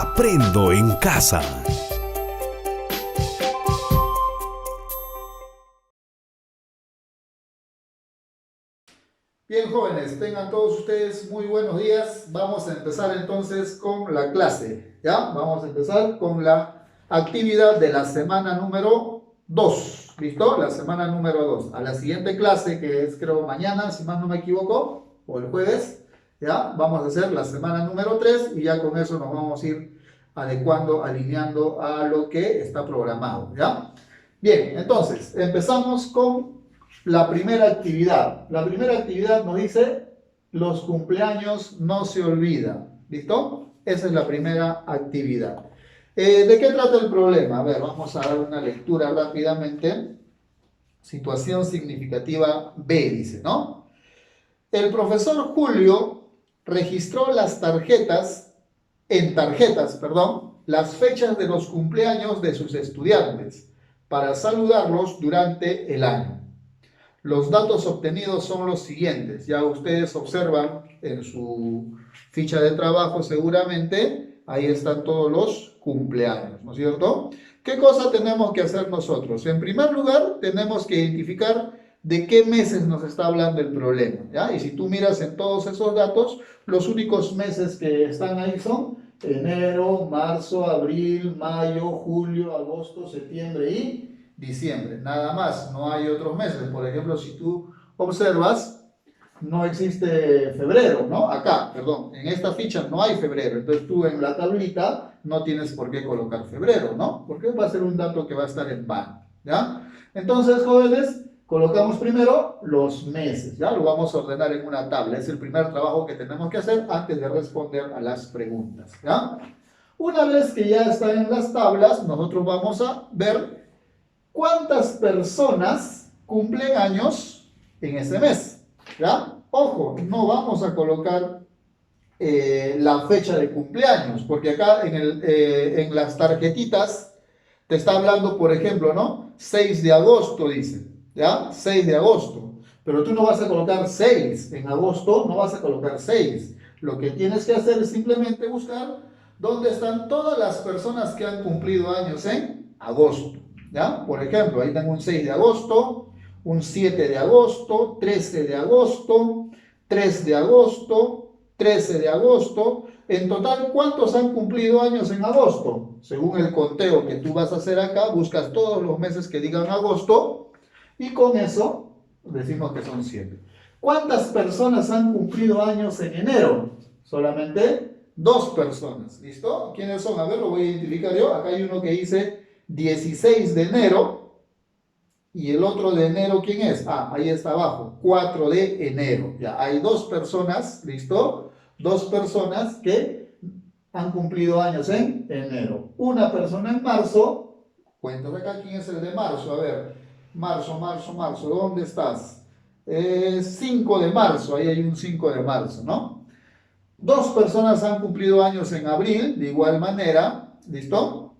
Aprendo en casa. Bien, jóvenes, tengan todos ustedes muy buenos días. Vamos a empezar entonces con la clase, ¿ya? Vamos a empezar con la actividad de la semana número 2, ¿listo? La semana número 2. A la siguiente clase, que es creo mañana, si más no me equivoco, o el jueves, ¿ya? Vamos a hacer la semana número 3 y ya con eso nos vamos a ir adecuando, alineando a lo que está programado, ¿ya? Bien, entonces, empezamos con la primera actividad. La primera actividad nos dice, los cumpleaños no se olvidan. ¿Listo? Esa es la primera actividad. ¿De qué trata el problema? A ver, vamos a dar una lectura rápidamente. Situación significativa B, dice, ¿no? El profesor Julio registró las fechas de los cumpleaños de sus estudiantes para saludarlos durante el año. Los datos obtenidos son los siguientes. Ya ustedes observan en su ficha de trabajo seguramente, ahí están todos los cumpleaños, ¿no es cierto? ¿Qué cosa tenemos que hacer nosotros? En primer lugar, tenemos que identificar de qué meses nos está hablando el problema, ¿ya? Y si tú miras en todos esos datos, los únicos meses que están ahí son enero, marzo, abril, mayo, julio, agosto, septiembre y diciembre, nada más, no hay otros meses. Por ejemplo, si tú observas, no existe febrero, ¿no? Acá, perdón, en esta ficha no hay febrero, entonces tú en la tablita no tienes por qué colocar febrero, ¿no? Porque va a ser un dato que va a estar en vano, ¿ya? Entonces, jóvenes, colocamos primero los meses, ¿ya? Lo vamos a ordenar en una tabla, es el primer trabajo que tenemos que hacer antes de responder a las preguntas, ¿ya? Una vez que ya están en las tablas, nosotros vamos a ver ¿cuántas personas cumplen años en ese mes? ¿Ya? Ojo, no vamos a colocar la fecha de cumpleaños, porque acá en las tarjetitas te está hablando, por ejemplo, ¿no? 6 de agosto, dice, ¿ya? 6 de agosto. Pero tú no vas a colocar 6 en agosto, no vas a colocar 6. Lo que tienes que hacer es simplemente buscar dónde están todas las personas que han cumplido años en agosto, ¿ya? Por ejemplo, ahí tengo un 6 de agosto, un 7 de agosto, 13 de agosto, 3 de agosto, 13 de agosto. En total, ¿cuántos han cumplido años en agosto? Según el conteo que tú vas a hacer acá, buscas todos los meses que digan agosto y con eso decimos que son 7. ¿Cuántas personas han cumplido años en enero? Solamente 2 personas. ¿Listo? ¿Quiénes son? A ver, lo voy a identificar yo. Acá hay uno que dice 16 de enero. ¿Y el otro de enero quién es? Ah, ahí está abajo, 4 de enero. Ya, hay 2 personas, ¿listo? 2 personas que han cumplido años en enero. Una persona en marzo. Cuéntame acá quién es el de marzo. A ver, marzo. ¿Dónde estás? 5 de marzo, ahí hay un 5 de marzo, ¿no? 2 personas han cumplido años en abril, de igual manera, ¿listo?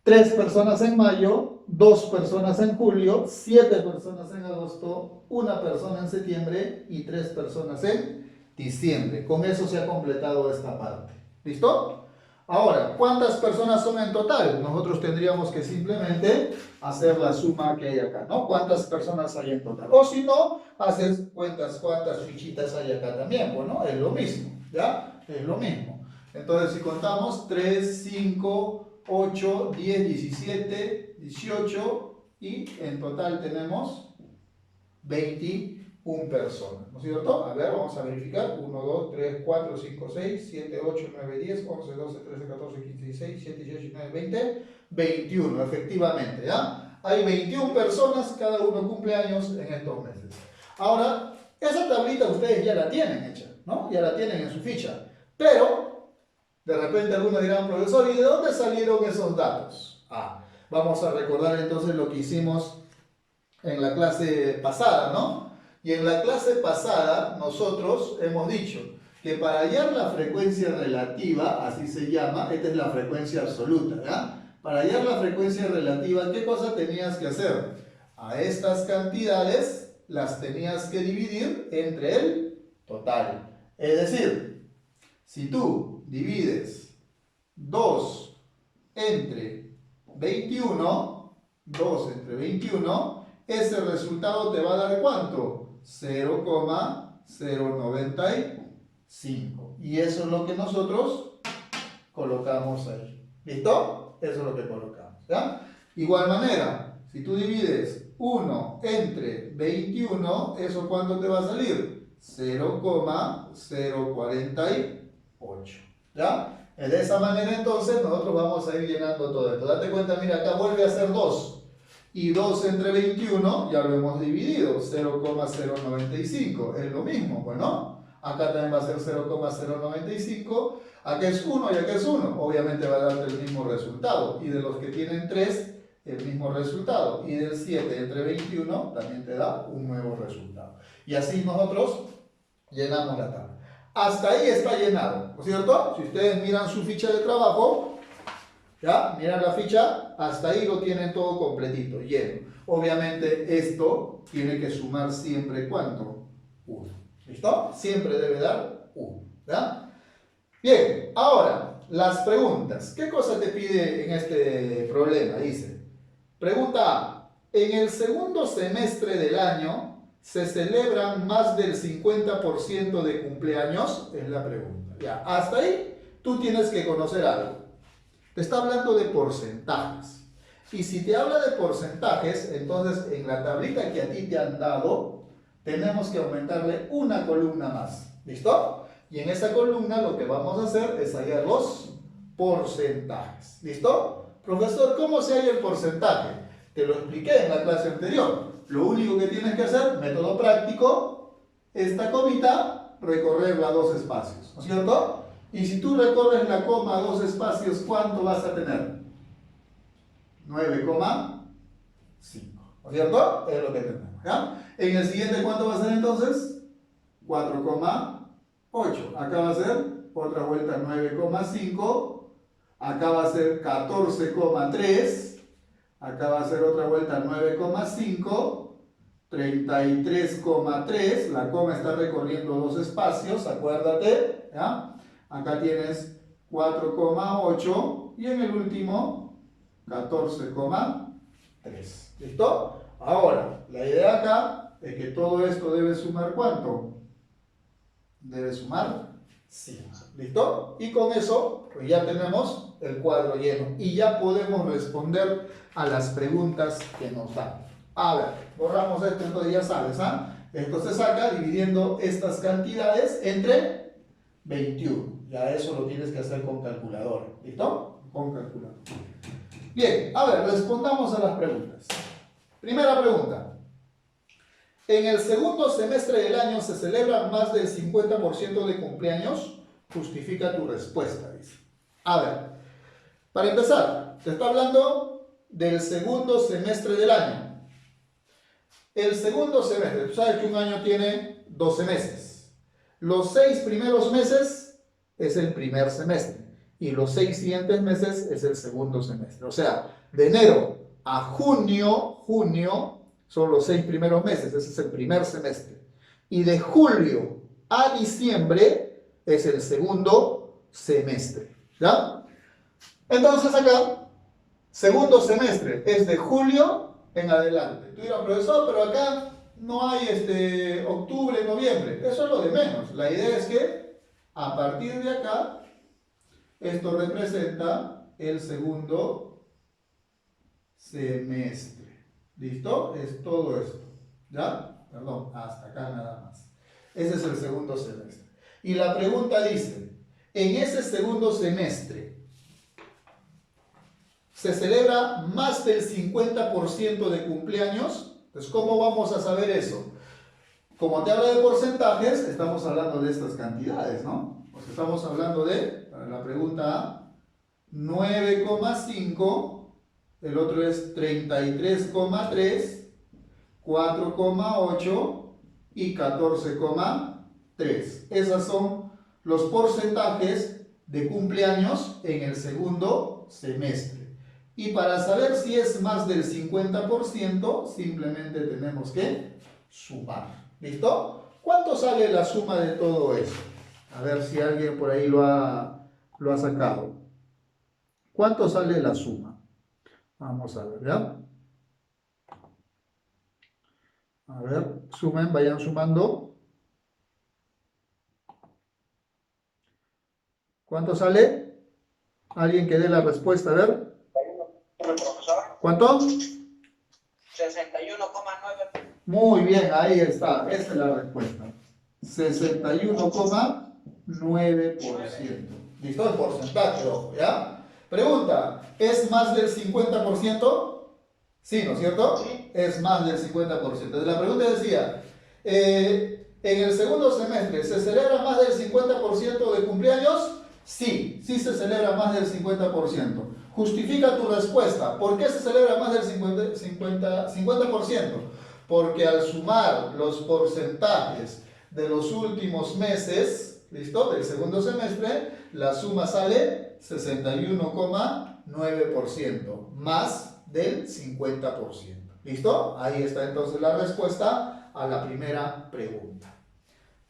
3 personas en mayo, 2 personas en julio, 7 personas en agosto, 1 persona en septiembre y 3 personas en diciembre. Con eso se ha completado esta parte. ¿Listo? Ahora, ¿cuántas personas son en total? Nosotros tendríamos que simplemente hacer la suma que hay acá, ¿no? ¿Cuántas personas hay en total? O si no, haces cuentas cuántas fichitas hay acá también, bueno, es lo mismo, ¿ya? Es lo mismo. Entonces, si contamos 3, 5, 8, 10, 17, 18 y en total tenemos 21 personas, ¿no es cierto? A ver, vamos a verificar. 1, 2, 3, 4, 5, 6, 7, 8, 9, 10, 11, 12, 13, 14, 15, 16, 17, 18, 19, 20, 21, efectivamente, ¿ya? Hay 21 personas, cada uno cumple años en estos meses. Ahora, esa tablita ustedes ya la tienen hecha, ¿no? Ya la tienen en su ficha, pero de repente algunos dirán, profesor, ¿y de dónde salieron esos datos? Ah, vamos a recordar entonces lo que hicimos en la clase pasada, ¿no? Y en la clase pasada nosotros hemos dicho que para hallar la frecuencia relativa, así se llama, esta es la frecuencia absoluta, ¿ya? Para hallar la frecuencia relativa, ¿qué cosa tenías que hacer? A estas cantidades las tenías que dividir entre el total. Es decir, Si tú divides 2 entre 21, 2 entre 21, ese resultado te va a dar ¿cuánto? 0,095. Y eso es lo que nosotros colocamos ahí. ¿Listo? Eso es lo que colocamos. ¿Ya? Igual manera, si tú divides 1 entre 21, ¿eso cuánto te va a salir? 0,048. ¿Ya? De esa manera entonces nosotros vamos a ir llenando todo esto. Date cuenta, mira, acá vuelve a ser 2. Y 2 entre 21 ya lo hemos dividido, 0,095. Es lo mismo, bueno. Acá también va a ser 0,095. Acá es 1 y acá es 1. Obviamente va a darte el mismo resultado. Y de los que tienen 3, el mismo resultado. Y del 7 entre 21 también te da un nuevo resultado. Y así nosotros llenamos la tabla. Hasta ahí está llenado, ¿no es cierto? Si ustedes miran su ficha de trabajo, ¿ya? Miran la ficha, hasta ahí lo tienen todo completito, lleno. Obviamente esto tiene que sumar siempre ¿cuánto? 1. ¿Listo? Siempre debe dar 1. ¿Ya? Bien, ahora, las preguntas. ¿Qué cosa te pide en este problema? Dice, pregunta A. En el segundo semestre del año, ¿se celebran más del 50% de cumpleaños? Es la pregunta. Ya, hasta ahí tú tienes que conocer algo. Te está hablando de porcentajes. Y si te habla de porcentajes, entonces en la tablita que a ti te han dado, tenemos que aumentarle una columna más. ¿Listo? Y en esa columna lo que vamos a hacer es hallar los porcentajes. ¿Listo? Profesor, ¿cómo se halla el porcentaje? Te lo expliqué en la clase anterior. Lo único que tienes que hacer, método práctico, esta comita, recorrerla 2 espacios, ¿no es cierto? Y si tú recorres la coma 2 espacios, ¿cuánto vas a tener? 9,5, ¿no es cierto? Es lo que tenemos, ¿ya? En el siguiente, ¿cuánto va a ser entonces? 4,8. Acá va a ser otra vuelta 9,5. Acá va a ser 14,3. Acá va a ser otra vuelta 9,5, 33,3, la coma está recorriendo 2 espacios, acuérdate, ¿ya? Acá tienes 4,8 y en el último 14,3. ¿Listo? Ahora, la idea acá es que todo esto debe sumar ¿cuánto? Debe sumar 5. ¿Listo? Y con eso pues ya tenemos el cuadro lleno y ya podemos responder a las preguntas que nos dan. A ver, borramos esto, entonces ya sabes, ¿ah? Esto se saca dividiendo estas cantidades entre 21. Ya eso lo tienes que hacer con calculadora. ¿Listo? Con calculadora. Bien, a ver, respondamos a las preguntas. Primera pregunta. En el segundo semestre del año se celebran más del 50% de cumpleaños. Justifica tu respuesta, dice. A ver, para empezar, te está hablando del segundo semestre del año. El segundo semestre, tú sabes que un año tiene 12 meses. Los 6 primeros meses es el primer semestre y los 6 siguientes meses es el segundo semestre. O sea, de enero a junio son los 6 primeros meses, ese es el primer semestre. Y de julio a diciembre es el segundo semestre. ¿Ya? Entonces acá, segundo semestre es de julio en adelante. Tú dirás, profesor, pero acá no hay octubre, noviembre. Eso es lo de menos. La idea es que a partir de acá, esto representa el segundo semestre. ¿Listo? Es todo esto. ¿Ya? Perdón, hasta acá nada más. Ese es el segundo semestre. Y la pregunta dice, en ese segundo semestre, ¿se celebra más del 50% de cumpleaños? Entonces, ¿cómo vamos a saber eso? Como te habla de porcentajes, estamos hablando de estas cantidades, ¿no? Pues estamos hablando de, para la pregunta A, 9,5, el otro es 33,3, 4,8 y 14,3. Esos son los porcentajes de cumpleaños en el segundo semestre. Y para saber si es más del 50%, simplemente tenemos que sumar. ¿Listo? ¿Cuánto sale la suma de todo eso? A ver si alguien por ahí lo ha sacado. ¿Cuánto sale la suma? Vamos a ver, ¿ya? A ver, sumen, vayan sumando. ¿Cuánto sale? Alguien que dé la respuesta, a ver. ¿Cuánto? 61,9. Muy bien, ahí está. Esa es la respuesta. 61,9%. ¿Listo? El porcentaje, ojo, ¿ya? Pregunta, ¿es más del 50%? Sí, ¿no es cierto? Sí. Es más del 50%. Entonces, la pregunta decía, ¿en el segundo semestre se celebra más del 50% de cumpleaños? Sí, sí se celebra más del 50%. Justifica tu respuesta. ¿Por qué se celebra más del 50%? Porque al sumar los porcentajes de los últimos meses, ¿listo? Del segundo semestre, la suma sale 61,9%, más del 50%. ¿Listo? Ahí está entonces la respuesta a la primera pregunta.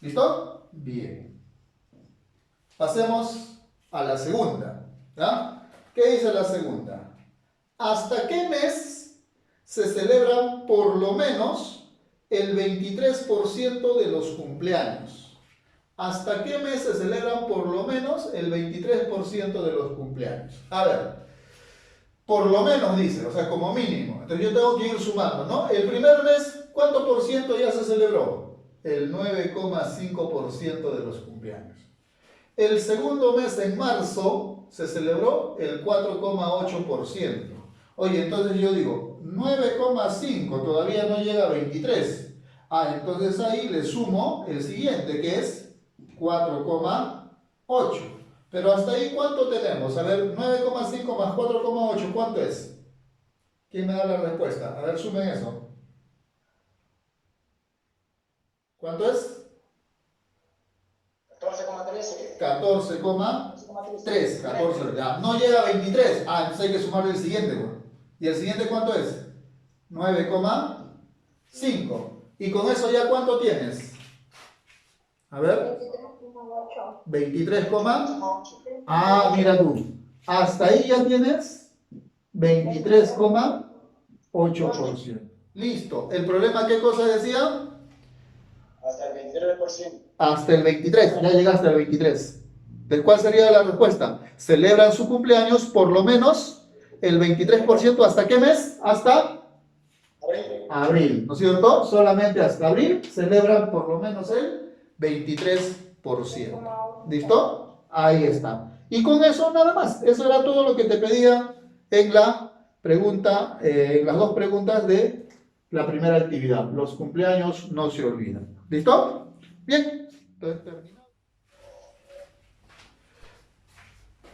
¿Listo? Bien. Pasemos a la segunda. ¿Ya? ¿Qué dice la segunda? ¿Hasta qué mes se celebran por lo menos el 23% de los cumpleaños? ¿Hasta qué mes se celebran por lo menos el 23% de los cumpleaños? A ver, por lo menos dice, o sea, como mínimo. Entonces yo tengo que ir sumando, ¿no? El primer mes, ¿cuánto por ciento ya se celebró? El 9,5% de los cumpleaños. El segundo mes, en marzo, se celebró el 4,8%. Oye, entonces yo digo, 9,5 todavía no llega a 23. Entonces ahí le sumo el siguiente, que es 4,8. Pero hasta ahí, ¿cuánto tenemos? A ver, 9,5 más 4,8, ¿cuánto es? ¿Quién me da la respuesta? A ver, sumen eso. ¿Cuánto es? 14,13. 14,3. 14, ya. No llega a 23. Entonces hay que sumarle el siguiente, pues. ¿Y el siguiente cuánto es? 9,5. ¿Y con eso ya cuánto tienes? A ver. 23, mira tú. Hasta ahí ya tienes 23,8%. Listo. ¿El problema qué cosa decía? Hasta el 23%. Hasta el 23, ya llegaste al 23. ¿De cuál sería la respuesta? Celebran su cumpleaños por lo menos el 23%. ¿Hasta qué mes? Hasta abril, ¿no es cierto? Solamente hasta abril celebran por lo menos el 23%. ¿Listo? Ahí está. Y con eso nada más. Eso era todo lo que te pedía en la pregunta, en las dos preguntas de la primera actividad. Los cumpleaños no se olvidan. ¿Listo? Bien. Entonces terminado.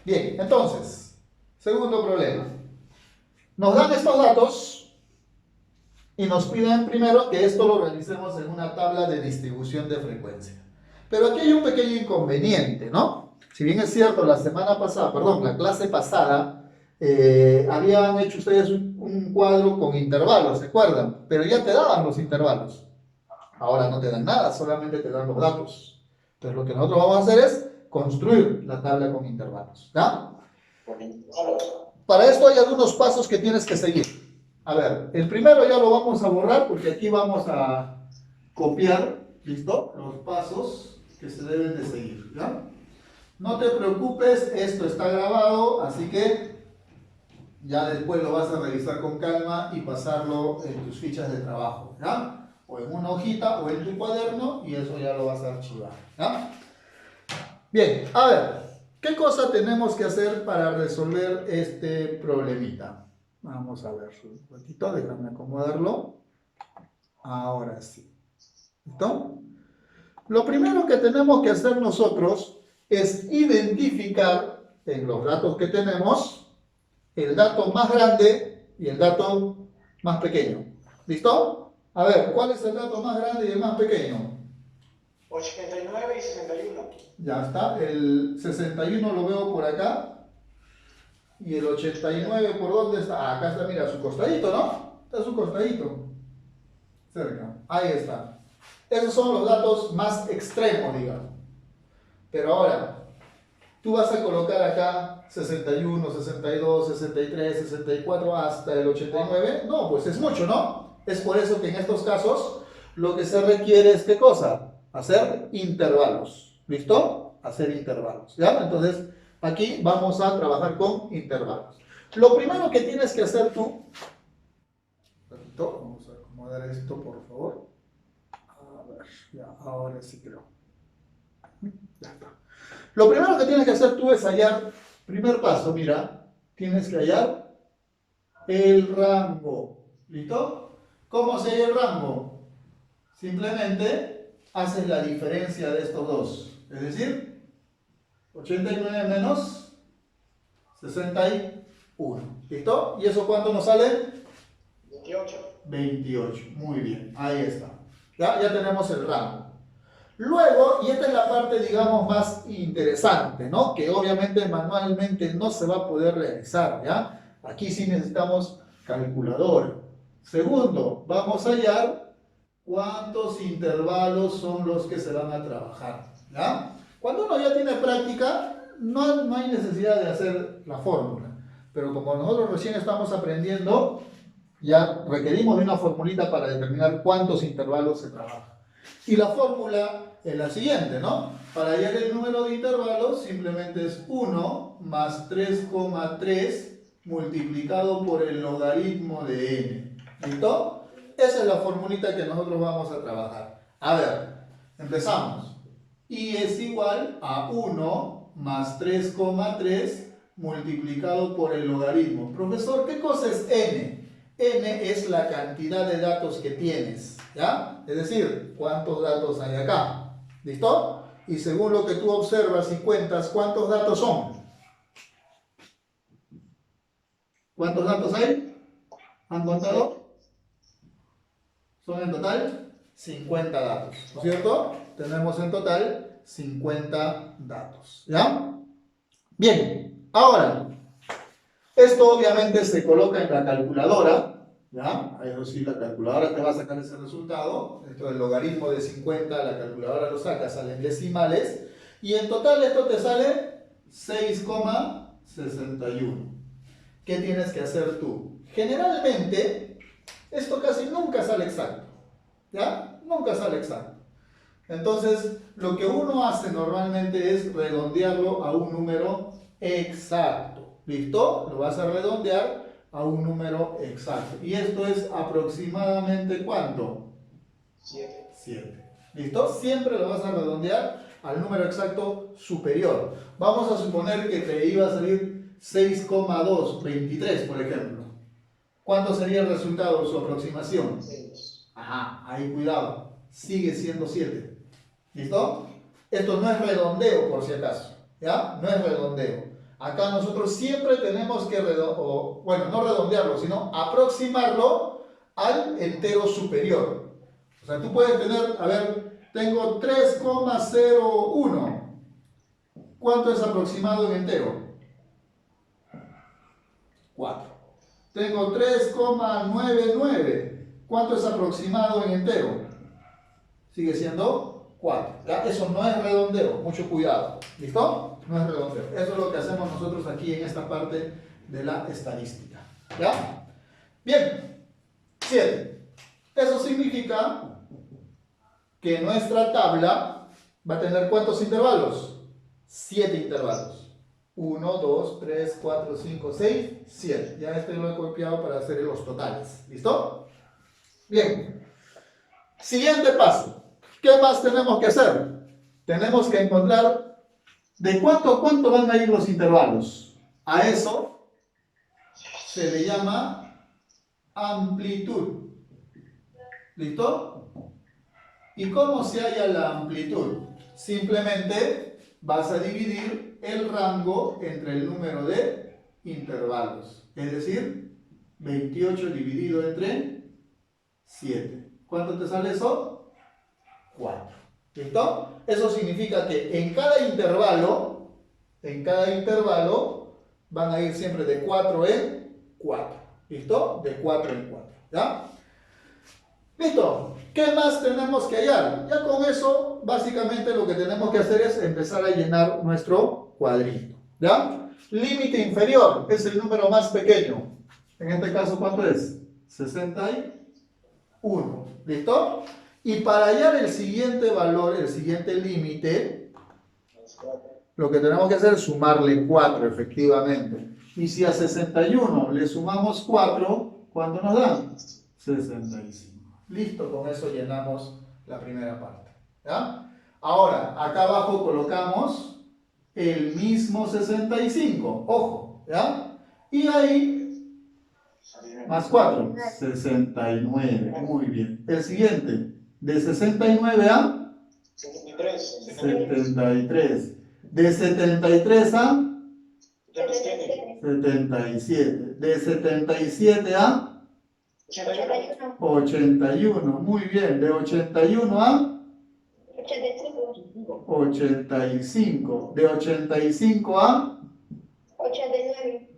Bien, entonces, segundo problema. Nos dan estos datos y nos piden primero que esto lo realicemos en una tabla de distribución de frecuencia. Pero aquí hay un pequeño inconveniente, ¿no? Si bien es cierto, la clase pasada, habían hecho ustedes un cuadro con intervalos, ¿se acuerdan? Pero ya te daban los intervalos. Ahora no te dan nada, solamente te dan los datos. Entonces lo que nosotros vamos a hacer es construir la tabla con intervalos, ¿ya? Para esto hay algunos pasos que tienes que seguir. A ver, el primero ya lo vamos a borrar porque aquí vamos a copiar, ¿listo? Los pasos que se deben de seguir, ¿ya? No te preocupes, esto está grabado, así que ya después lo vas a revisar con calma y pasarlo en tus fichas de trabajo, ¿ya? O en una hojita o en tu cuaderno y eso ya lo vas a archivar, ¿ya? Bien, a ver, ¿qué cosa tenemos que hacer para resolver este problemita? Vamos a ver un ratito, déjame acomodarlo. Ahora sí. ¿Listo? Lo primero que tenemos que hacer nosotros es identificar en los datos que tenemos el dato más grande y el dato más pequeño. ¿Listo? A ver, ¿cuál es el dato más grande y el más pequeño? 89 y 61. Ya está, el 61 lo veo por acá. ¿Y el 89 por dónde está? Acá está, mira, a su costadito, ¿no? Está a su costadito. Cerca. Ahí está. Esos son los datos más extremos, digamos. Pero ahora, tú vas a colocar acá 61, 62, 63, 64 hasta el 89. No, pues es mucho, ¿no? Es por eso que en estos casos lo que se requiere es ¿qué cosa? Hacer intervalos. ¿Listo? Hacer intervalos. ¿Ya? Entonces, aquí vamos a trabajar con intervalos. Lo primero que tienes que hacer tú, vamos a acomodar esto por favor. A ver, ya, ahora sí creo. Ya está. Lo primero que tienes que hacer tú es hallar, primer paso, mira, tienes que hallar el rango. ¿Listo? ¿Cómo se halla el rango? Simplemente haces la diferencia de estos dos. Es decir, 89 menos 61. ¿Listo? ¿Y eso cuánto nos sale? 28. 28. Muy bien, ahí está. Ya tenemos el rango. Luego, y esta es la parte, digamos, más interesante, ¿no? Que obviamente manualmente no se va a poder realizar, ¿ya? Aquí sí necesitamos calculadora. Segundo, vamos a hallar cuántos intervalos son los que se van a trabajar, ¿ya? Cuando uno ya tiene práctica, no hay necesidad de hacer la fórmula. Pero como nosotros recién estamos aprendiendo, ya requerimos de una formulita para determinar cuántos intervalos se trabajan. Y la fórmula es la siguiente, ¿no? Para hallar el número de intervalos simplemente es 1 más 3,3 multiplicado por el logaritmo de n. ¿Listo? Esa es la formulita que nosotros vamos a trabajar. A ver, empezamos. Y es igual a 1 más 3,3 multiplicado por el logaritmo. Profesor, ¿qué cosa es n? N es la cantidad de datos que tienes, ¿ya? Es decir, ¿cuántos datos hay acá? ¿Listo? Y según lo que tú observas y cuentas, ¿cuántos datos son? ¿Cuántos datos hay? ¿Han contado? Son en total 50 datos, ¿no es cierto? Tenemos en total 50 datos, ¿ya? Bien, ahora, esto obviamente se coloca en la calculadora, ¿ya? Eso sí, la calculadora te va a sacar ese resultado. Esto del logaritmo de 50, la calculadora lo saca, salen decimales. Y en total esto te sale 6,61. ¿Qué tienes que hacer tú? Generalmente, esto casi nunca sale exacto, ¿ya? Nunca sale exacto. Entonces, lo que uno hace normalmente es redondearlo a un número exacto. ¿Listo? Lo vas a redondear a un número exacto. Y esto es aproximadamente ¿cuánto? 7. 7. ¿Listo? Siempre lo vas a redondear al número exacto superior. Vamos a suponer que te iba a salir 6,223, por ejemplo. ¿Cuánto sería el resultado de su aproximación? 6. Ajá, ahí cuidado. Sigue siendo 7. ¿Listo? Esto no es redondeo, por si acaso. ¿Ya? No es redondeo. Acá nosotros siempre tenemos que, bueno, no redondearlo, sino aproximarlo al entero superior. O sea, tú puedes tener, a ver, tengo 3,01. ¿Cuánto es aproximado en entero? 4. Tengo 3,99. ¿Cuánto es aproximado en entero? Sigue siendo 4. ¿Ya? Eso no es redondeo, mucho cuidado. ¿Listo? No es redondeo. Eso es lo que hacemos nosotros aquí en esta parte de la estadística. ¿Ya? Bien. 7. Eso significa que nuestra tabla va a tener ¿cuántos intervalos? 7 intervalos. 1, 2, 3, 4, 5, 6, 7. Ya este lo he copiado para hacer los totales. ¿Listo? Bien. Siguiente paso. ¿Qué más tenemos que hacer? Tenemos que encontrar de cuánto a cuánto van a ir los intervalos. A eso se le llama amplitud. ¿Listo? ¿Y cómo se halla la amplitud? Simplemente vas a dividir el rango entre el número de intervalos. Es decir, 28 dividido entre 7. ¿Cuánto te sale eso? 4. ¿Listo? Eso significa que en cada intervalo van a ir siempre de 4 en 4. ¿Listo? De 4 en 4. ¿Ya? ¿Listo? ¿Qué más tenemos que hallar? Ya con eso, básicamente lo que tenemos que hacer es empezar a llenar nuestro cuadrito. ¿Ya? Límite inferior es el número más pequeño. En este caso, ¿cuánto es? 61. ¿Listo? Y para hallar el siguiente valor, el siguiente límite, lo que tenemos que hacer es sumarle 4, efectivamente. Y si a 61 le sumamos 4, ¿cuánto nos dan? 65. Listo, con eso llenamos la primera parte. ¿Ya? Ahora, acá abajo colocamos el mismo 65. Ojo, ¿ya? Y ahí, más 4, 69. Muy bien. El siguiente, de 69 a 73. 73. De 73 a 77. 77. De 77 a 81. 81. Muy bien. De 81 a 85. De 85 a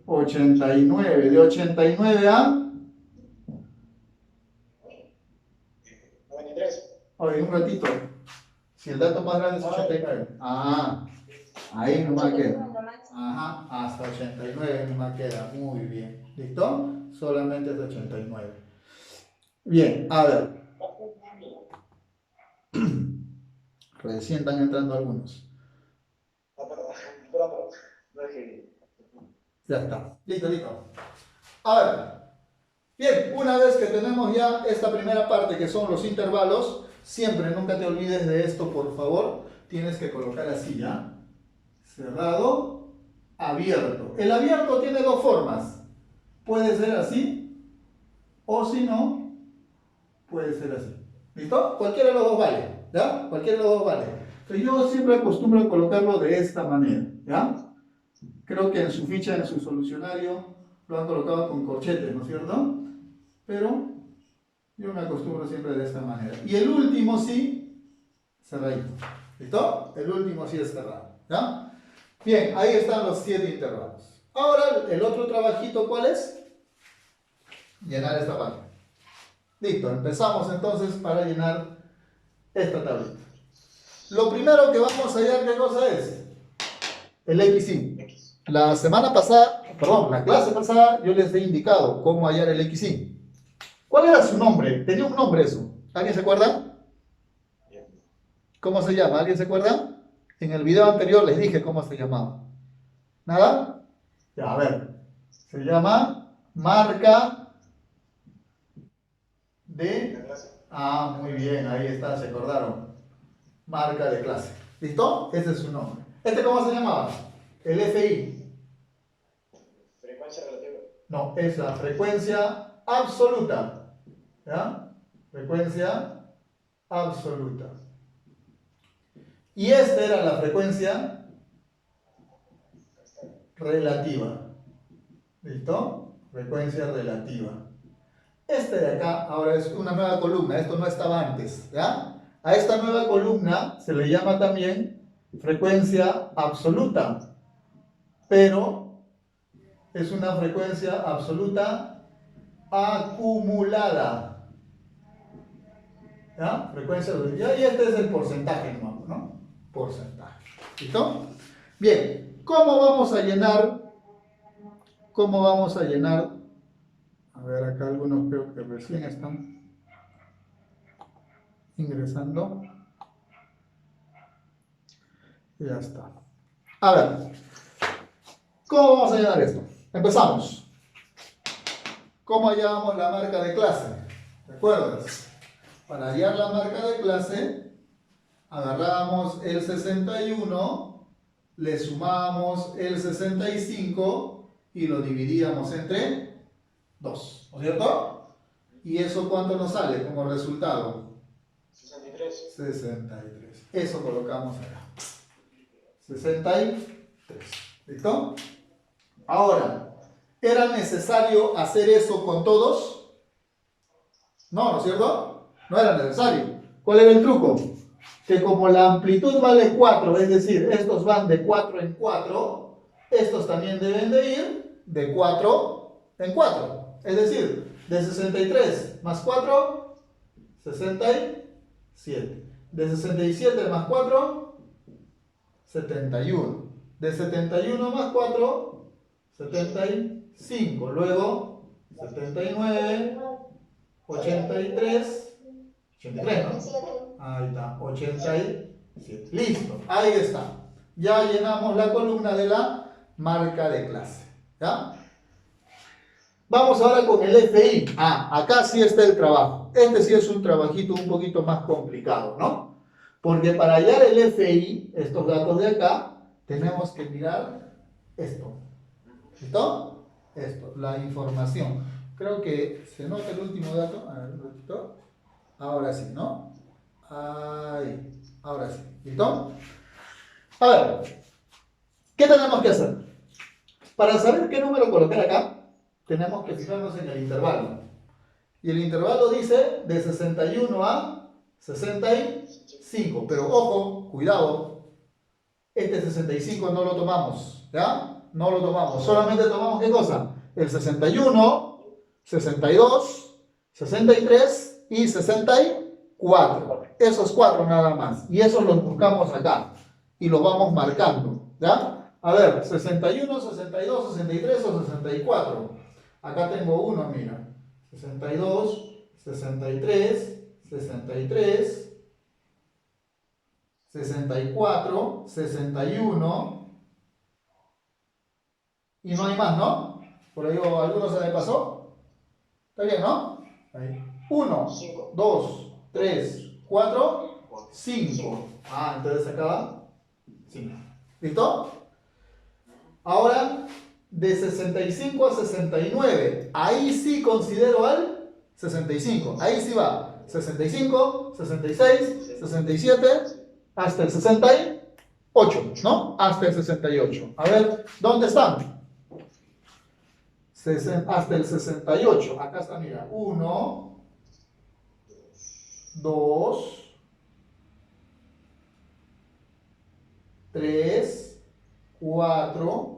89. De 89 a... 93. Oye, un ratito. Si el dato más grande es 89. Ah, ahí nomás queda. Ajá, hasta 89 nomás queda. Muy bien. ¿Listo? Solamente hasta 89. Bien, a ver. Recién están entrando algunos. Pronto. No es que... Ya está. Listo, listo. A ver. Bien, una vez que tenemos ya esta primera parte que son los intervalos, siempre nunca te olvides de esto, por favor. Tienes que colocar así, ¿ya? Cerrado, abierto. El abierto tiene dos formas. Puede ser así, o si no, puede ser así. ¿Listo? Cualquiera de los dos vale, ¿ya? Cualquiera de los dos vale. Pero yo siempre acostumbro a colocarlo de esta manera, ¿ya? Creo que en su ficha, en su solucionario, lo han colocado con corchetes, ¿no es cierto? Pero yo me acostumbro siempre de esta manera. Y el último sí, cerradito. ¿Listo? El último sí es cerrado, ¿ya? Bien, ahí están los 7 intervalos. Ahora, el otro trabajito, ¿cuál es? Llenar esta parte. Listo, empezamos entonces para llenar esta tablita. Lo primero que vamos a hallar, ¿qué cosa es? El XY. La semana pasada, perdón, la clase pasada, yo les he indicado cómo hallar el XY. ¿Cuál era su nombre? Tenía un nombre eso. ¿Alguien se acuerda? ¿Cómo se llama? ¿Alguien se acuerda? En el video anterior les dije cómo se llamaba. ¿Nada? Ya, a ver. Se llama marca de... Ah, muy bien, ahí está, se acordaron. Marca de clase. ¿Listo? Ese es su nombre. ¿Este cómo se llamaba? El FI. Frecuencia relativa. No, es la frecuencia absoluta. ¿Ya? Frecuencia absoluta. Y esta era la frecuencia relativa. ¿Listo? Frecuencia relativa. Este de acá ahora es una nueva columna. Esto no estaba antes. ¿Ya? A esta nueva columna se le llama también frecuencia absoluta. Pero es una frecuencia absoluta acumulada. ¿Ya? Frecuencia absoluta. Y este es el porcentaje, ¿no? Porcentaje. ¿Listo? Bien, ¿cómo vamos a llenar? ¿Cómo vamos a llenar? A ver, acá algunos creo que recién están ingresando. Ya está. A ver, ¿cómo vamos a llenar esto? Empezamos. ¿Cómo hallamos la marca de clase? ¿Recuerdas? Para hallar la marca de clase, agarrábamos el 61, le sumábamos el 65 y lo dividíamos entre 2, ¿no es cierto? ¿Y eso cuánto nos sale como resultado? 63. 63. Eso colocamos acá. 63. ¿Listo? Ahora, ¿era necesario hacer eso con todos? No, ¿no es cierto? No era necesario. ¿Cuál era el truco? Que como la amplitud vale 4, es decir, estos van de 4 en 4, estos también deben de ir de 4 en 4. Es decir, de 63 más 4, 67. De 67 más 4, 71. De 71 más 4, 75. Luego, 79, 83, 83, ¿no? Ahí está, 87. Listo, ahí está. Ya llenamos la columna de la marca de clase. ¿Ya? Vamos ahora con el FI. Acá sí está el trabajo. Este sí es un trabajito un poquito más complicado, ¿no? Porque para hallar el FI, estos datos de acá, tenemos que mirar esto. ¿Listo? Esto, la información. Creo que se nota el último dato. A ver, un ratito. Ahora sí, ¿no? Ahí. Ahora sí. ¿Listo? A ver, ¿qué tenemos que hacer? Para saber qué número colocar acá, tenemos que fijarnos en el intervalo. Y el intervalo dice de 61 a 65. Pero ojo, cuidado, este 65 no lo tomamos, ¿ya? No lo tomamos, solamente tomamos ¿qué cosa? El 61, 62, 63 y 64. Esos cuatro nada más. Y esos los buscamos acá. Y los vamos marcando, ¿ya? A ver, 61, 62, 63 o 64. Acá tengo uno, mira. 62, 63, 63, 64, 61. Y no hay más, ¿no? Por ahí alguno se me pasó. ¿Está bien, no? Ahí. 1, 2, 3, 4, 5. Entonces acá 5. ¿Listo? Ahora, de 65 a 69. Ahí sí considero al 65. Ahí sí va. 65, 66, 67, hasta el 68, ¿no? Hasta el 68. A ver, ¿dónde están? Hasta el 68. Acá está, mira. 1, 2, 3, 4.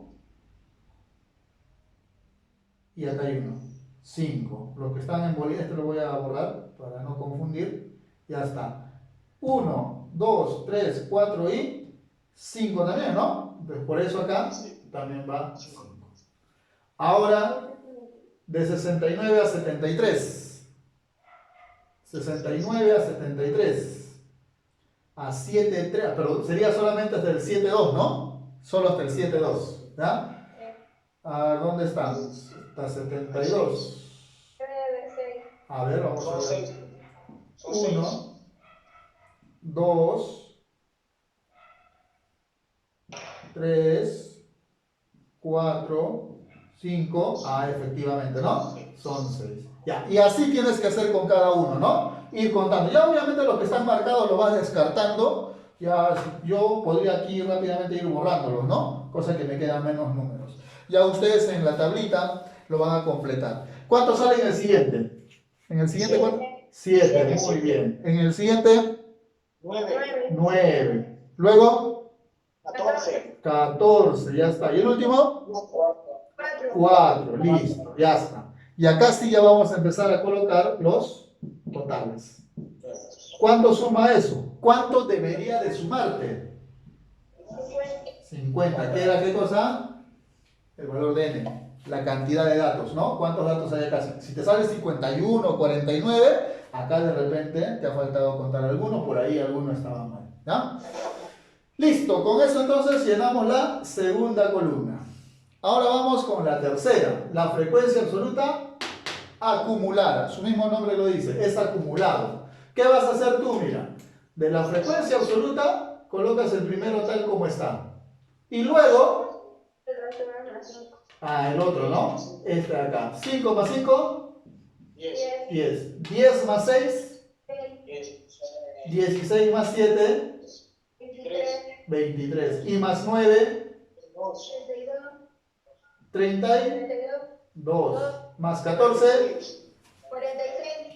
Y acá hay uno. 5. Los que están en bolígrafo, este lo voy a borrar para no confundir. Ya está. 1, 2, 3, 4 y 5 también, ¿no? Entonces por eso acá también va 5. Ahora, de 69 a 73. 69 a 73. A 7, pero sería solamente hasta el 7,2, ¿no? Solo hasta el 7,2. ¿Ya? ¿Dónde están? Hasta 72. A ver, vamos a ver. 1, 2, 3, 4, 5. Efectivamente, ¿no? Son 6. Ya, y así tienes que hacer con cada uno, ¿no? Ir contando. Ya obviamente los que están marcados lo vas descartando. Ya yo podría aquí rápidamente ir borrándolos, ¿no? Cosa que me quedan menos números. Ya ustedes en la tablita lo van a completar. ¿Cuánto sale en el siguiente? ¿En el siguiente cuánto? 7, muy bien. En el siguiente, 9. Luego, 14, ya está. ¿Y el último? 4, listo, ya está. Y acá sí ya vamos a empezar a colocar los totales. ¿Cuánto suma eso? ¿Cuánto debería de sumarte? 50. ¿Qué era qué cosa? El valor de n. La cantidad de datos, ¿no? ¿Cuántos datos hay acá? Si te sale 51 o 49, acá de repente te ha faltado contar alguno, por ahí alguno estaba mal, ¿ya? Listo, con eso entonces llenamos la segunda columna. Ahora vamos con la tercera, la frecuencia absoluta acumulada. Su mismo nombre lo dice, es acumulado. ¿Qué vas a hacer tú? Mira, de la frecuencia absoluta colocas el primero tal como está. Y luego, el otro, ¿no? Este de acá. 5 más 5, 10. 10 más 6, 16 más 7, 23. Y más 9, 32. Más 14,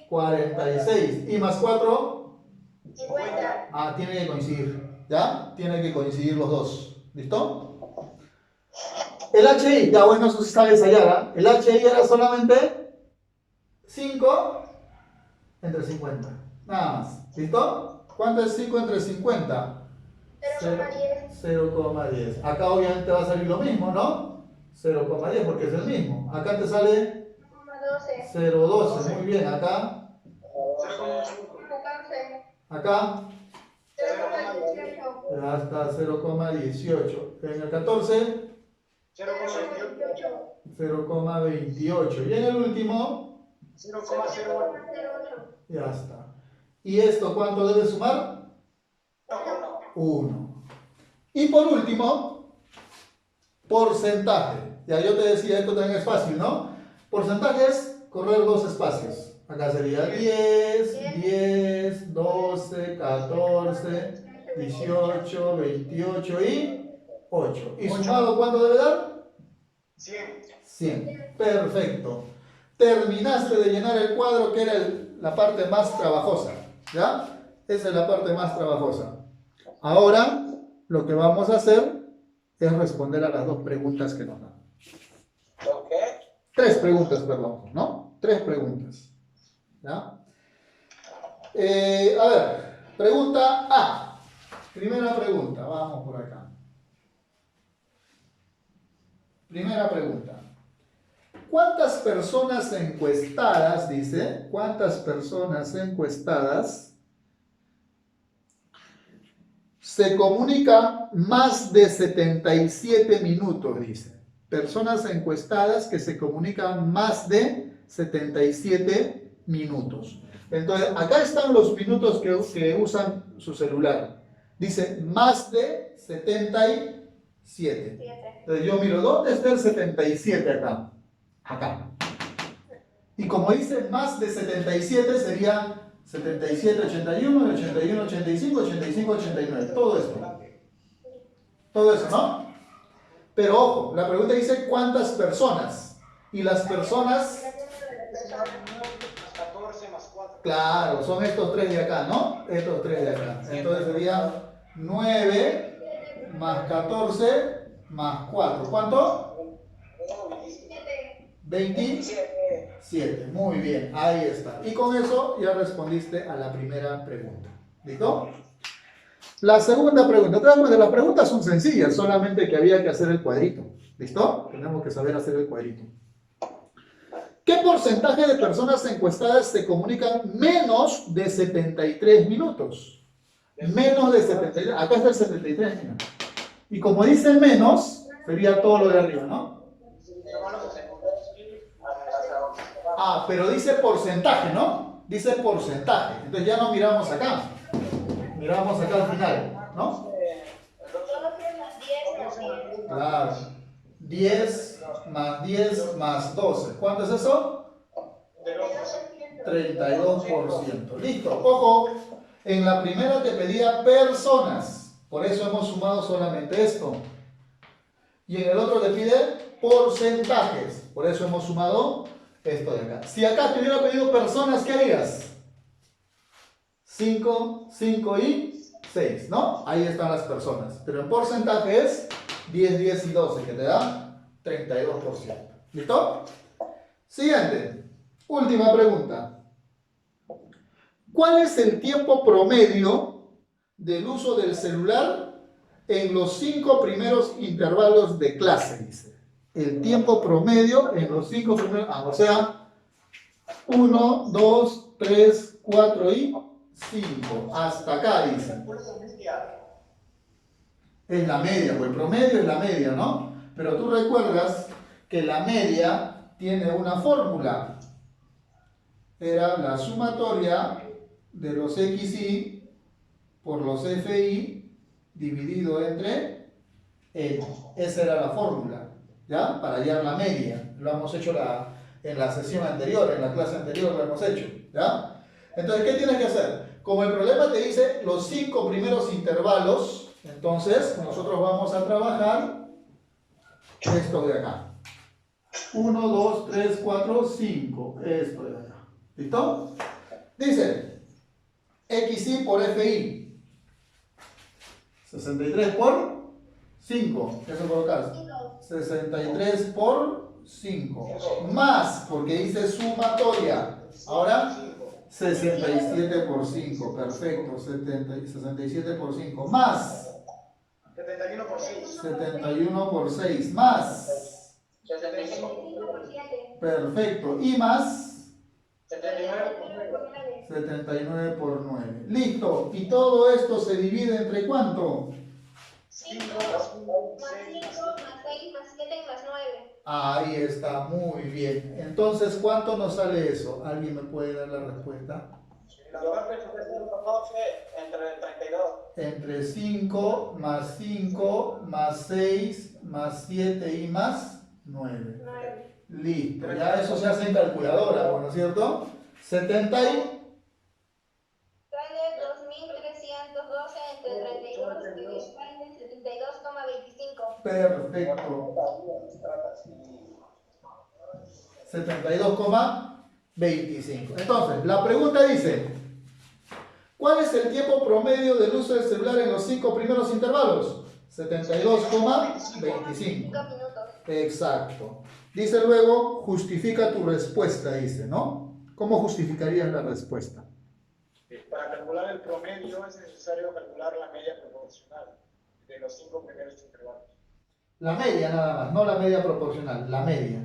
46. Y más 4, 50. Tiene que coincidir. ¿Ya? Tiene que coincidir los dos. ¿Listo? El HI, ya bueno, eso sí sabes hallar. El HI era solamente 5 entre 50. Nada más. ¿Listo? ¿Cuánto es 5 entre 50? 0,10. 0,10. Acá obviamente va a salir lo mismo, ¿no? 0,10 porque es el mismo. Acá te sale 0,12. 0,12. Muy bien. Acá. 14. Acá. 0,18. Hasta 0,18. En el 14. 0,28. 0,28. Y en el último. 0,08. Ya está. ¿Y esto cuánto debe sumar? 1. Y por último, porcentaje. Ya yo te decía, esto también es fácil, ¿no? Porcentaje es correr dos espacios. Acá sería 10, 10, 12, 14, 18, 28 y 8. ¿Y sumado cuánto debe dar? 100. 100. Perfecto. Terminaste de llenar el cuadro, que era la parte más trabajosa. ¿Ya? Esa es la parte más trabajosa. Ahora, lo que vamos a hacer es responder a las dos preguntas que nos dan. Tres preguntas, perdón, ¿no? Tres preguntas. ¿Ya? A ver, pregunta A. Primera pregunta, vamos por acá. Primera pregunta. ¿Cuántas personas encuestadas, dice, cuántas personas encuestadas se comunican más de 77 minutos, dice? Personas encuestadas que se comunican más de 77 minutos. Entonces, acá están los minutos que usan su celular. Dice más de 77. Entonces yo miro, ¿dónde está el 77 acá? Acá. Y como dice más de 77 sería 77, 81, 81, 85, 85, 89. Todo esto. Todo eso, ¿no? Pero ojo, la pregunta dice ¿cuántas personas? Y las personas, 14 más 4. claro, son estos tres de acá, ¿no? Estos tres de acá. Entonces sería 9 más 14 más 4. ¿Cuánto? 27. Muy bien, ahí está. Y con eso ya respondiste a la primera pregunta. ¿Listo? La segunda pregunta. Te das cuenta, las preguntas son sencillas, solamente que había que hacer el cuadrito. ¿Listo? Tenemos que saber hacer el cuadrito. ¿Qué porcentaje de personas encuestadas se comunican menos de 73 minutos? Menos de 73. Acá está el 73, mira. Y como dice menos, sería todo lo de arriba, ¿no? Ah, pero dice porcentaje, ¿no? Dice porcentaje. Entonces ya no miramos acá. Miramos acá al final, ¿no? Claro. 10 más 10 más 12. ¿Cuánto es eso? 32%. Listo. Ojo, en la primera te pedía personas. Por eso hemos sumado solamente esto. Y en el otro te pide porcentajes. Por eso hemos sumado esto de acá. Si acá te hubiera pedido personas, ¿qué harías? 5, 5 y 6, ¿no? Ahí están las personas. Pero en porcentaje es 10, 10 y 12, que te da 32%. ¿Listo? Siguiente. Última pregunta. ¿Cuál es el tiempo promedio del uso del celular en los 5 primeros intervalos de clase? Dice. El tiempo promedio en los 5 primeros... o sea, 1, 2, 3, 4 y 5. Hasta acá dice. Es la media, pues el promedio es la media, ¿no? Pero tú recuerdas que la media tiene una fórmula. Era la sumatoria de los XY por los FY dividido entre N. Esa era la fórmula, ¿ya? Para hallar la media. Lo hemos hecho en la sesión anterior, en la clase anterior lo hemos hecho, ¿ya? Entonces, ¿qué tienes que hacer? Como el problema te dice los 5 primeros intervalos, entonces nosotros vamos a trabajar esto de acá. 1, 2, 3, 4, 5. Esto de acá. ¿Listo? Dice XY por FY. 63 por 5. ¿Qué se coloca? 63 por 5. Más, porque dice sumatoria. Ahora, 67 por 5, perfecto, 67 por 5, más 71 por 6. 71 por 6, más 75 por 7. perfecto, y más 79 por 9. 79 por 9, listo, y todo esto se divide entre ¿cuánto? 5 Más más 5, 6 más 6, más 7 y más 9. Ahí está, muy bien. Entonces, ¿cuánto nos sale eso? ¿Alguien me puede dar la respuesta? La parte de 12 entre 32. Entre 5 más 5 más 6 más 7 y más 9. 9. Listo, ya eso se hace en calculadora, ¿no es cierto? 70 y... Sale 2312 entre 32, que sale 72,25. Perfecto. 72,25. Entonces, la pregunta dice, ¿cuál es el tiempo promedio del uso del celular en los 5 primeros intervalos? 72,25. 5 minutos. Exacto. Dice luego, justifica tu respuesta, dice, ¿no? ¿Cómo justificarías la respuesta? Para calcular el promedio es necesario calcular la media proporcional de los 5 primeros intervalos. La media nada más, no la media proporcional, la media.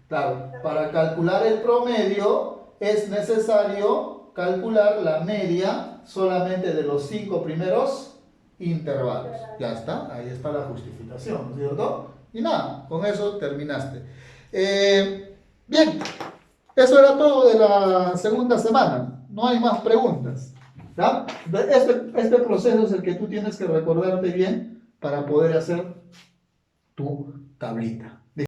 Claro, para calcular el promedio es necesario calcular la media solamente de los 5 primeros intervalos. Ya está, ahí está la justificación, ¿no es cierto? Y nada, con eso terminaste. Bien, eso era todo de la segunda semana. No hay más preguntas. ¿Ya? Este proceso es el que tú tienes que recordarte bien para poder hacer tu tablita.